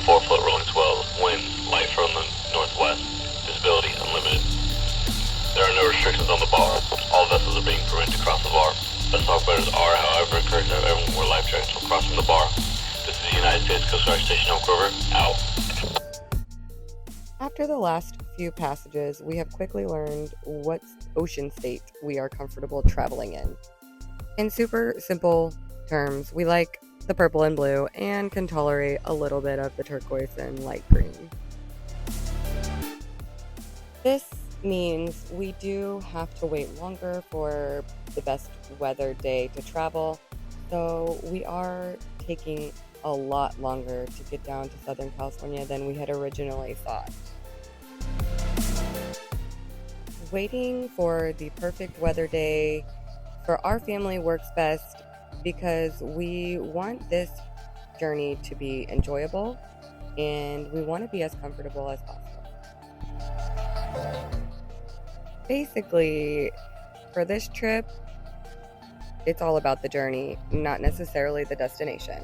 4-foot rolling swells, winds light from the northwest, visibility unlimited. There are no restrictions on the bar. All vessels are being permitted to cross the bar. Vessel operators are, however, encouraged to have everyone wear life jackets from crossing the bar. This is the United States Coast Guard Station Elk River, out. After the last few passages, we have quickly learned what ocean state we are comfortable traveling in. In super simple terms, we like the purple and blue and can tolerate a little bit of the turquoise and light green. This means we do have to wait longer for the best weather day to travel, so we are taking a lot longer to get down to Southern California than we had originally thought. Waiting for the perfect weather day for our family works best because we want this journey to be enjoyable and we want to be as comfortable as possible. Basically, for this trip, it's all about the journey, not necessarily the destination.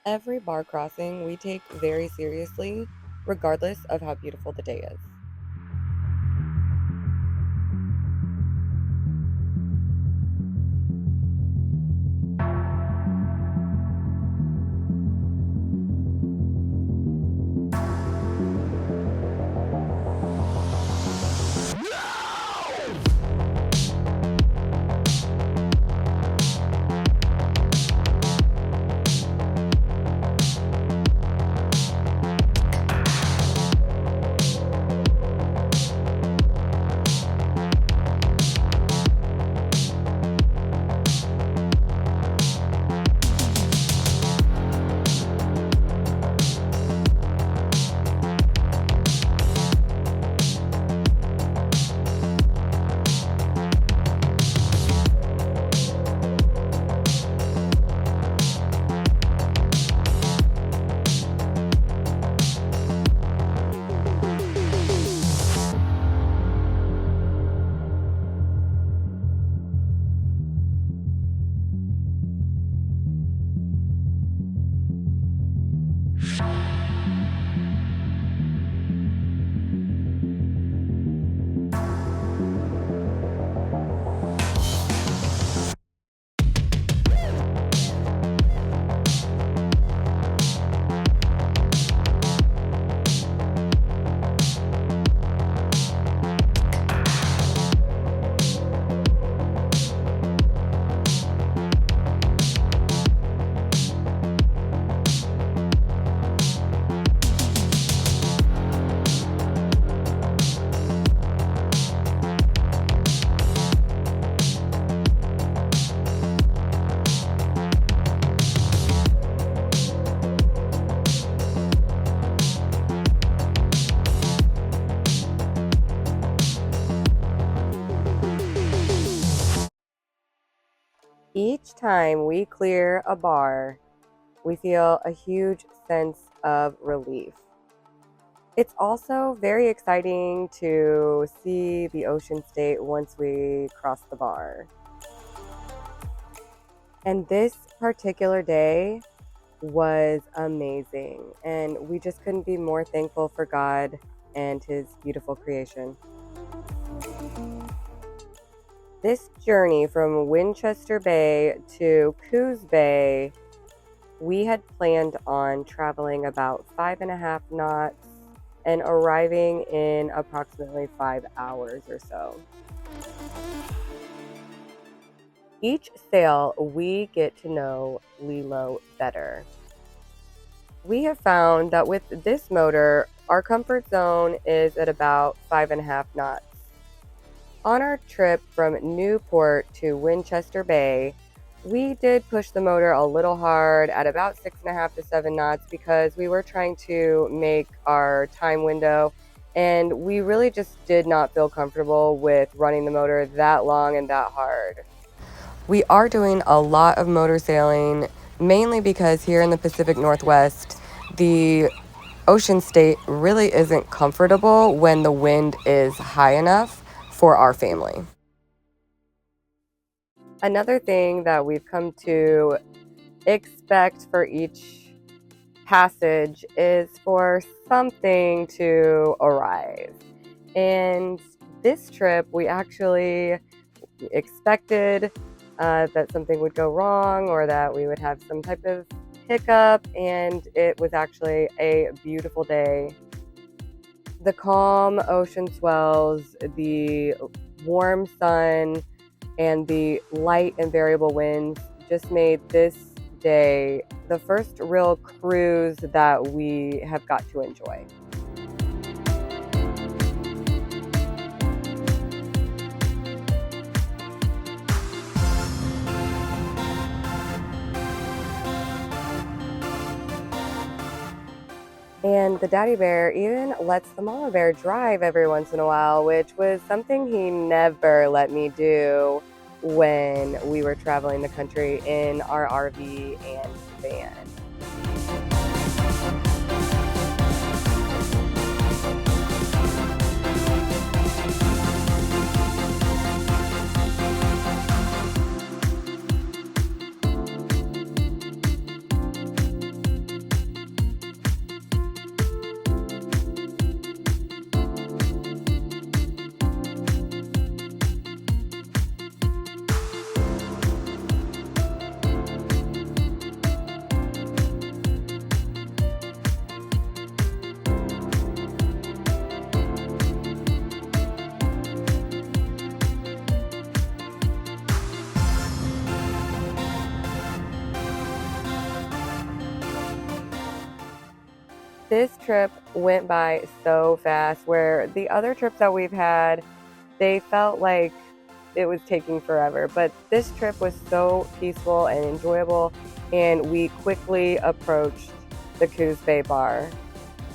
Every bar crossing we take very seriously, regardless of how beautiful the day is. Each time we clear a bar, we feel a huge sense of relief. It's also very exciting to see the ocean state once we cross the bar. And this particular day was amazing, and we just couldn't be more thankful for God and His beautiful creation. This journey from Winchester Bay to Coos Bay, we had planned on traveling about 5.5 knots and arriving in approximately 5 hours or so. Each sail, we get to know Lilo better. We have found that with this motor, our comfort zone is at about 5.5 knots. On our trip from Newport to Winchester Bay, we did push the motor a little hard at about 6.5 to 7 knots because we were trying to make our time window, and we really just did not feel comfortable with running the motor that long and that hard. We are doing a lot of motor sailing, mainly because here in the Pacific Northwest, the ocean state really isn't comfortable when the wind is high enough for our family. Another thing that we've come to expect for each passage is for something to arise. And this trip, we actually expected that something would go wrong or that we would have some type of hiccup, and it was actually a beautiful day. The calm ocean swells, the warm sun, and the light and variable winds just made this day the first real cruise that we have got to enjoy. And the daddy bear even lets the mama bear drive every once in a while, which was something he never let me do when we were traveling the country in our RV and van. This trip went by so fast, where the other trips that we've had, they felt like it was taking forever. But this trip was so peaceful and enjoyable, and we quickly approached the Coos Bay bar.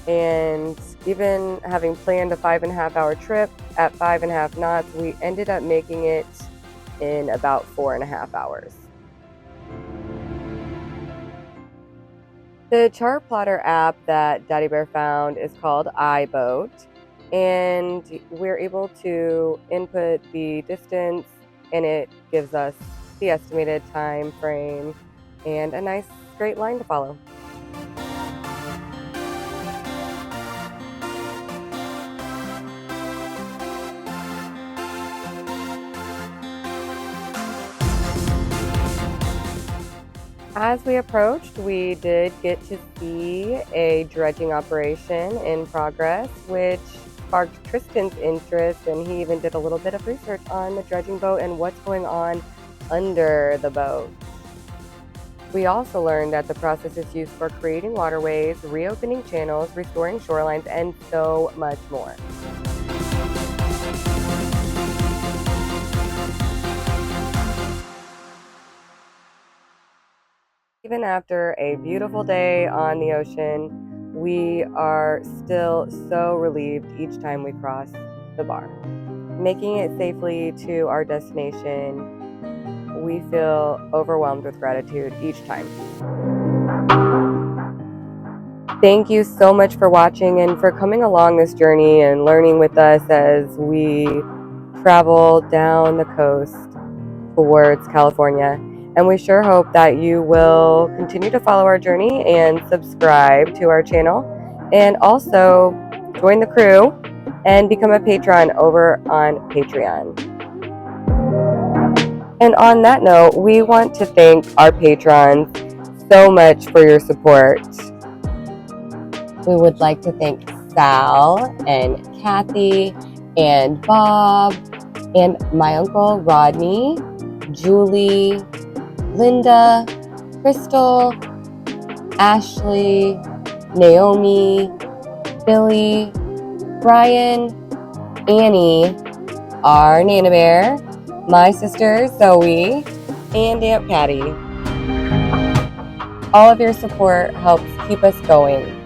And even having planned a 5.5 hour trip at 5.5 knots, we ended up making it in about 4.5 hours. The chart plotter app that Daddy Bear found is called iBoat, and we're able to input the distance, and it gives us the estimated time frame and a nice straight line to follow. As we approached, we did get to see a dredging operation in progress, which sparked Tristan's interest, and he even did a little bit of research on the dredging boat and what's going on under the boat. We also learned that the process is used for creating waterways, reopening channels, restoring shorelines, and so much more. Even after a beautiful day on the ocean, we are still so relieved each time we cross the bar. Making it safely to our destination, we feel overwhelmed with gratitude each time. Thank you so much for watching and for coming along this journey and learning with us as we travel down the coast towards California. And we sure hope that you will continue to follow our journey and subscribe to our channel, and also join the crew and become a patron over on Patreon. And on that note, we want to thank our patrons so much for your support. We would like to thank Sal and Kathy and Bob and my uncle Rodney, Julie, Linda, Crystal, Ashley, Naomi, Billy, Brian, Annie, our Nana Bear, my sister Zoe, and Aunt Patty. All of your support helps keep us going.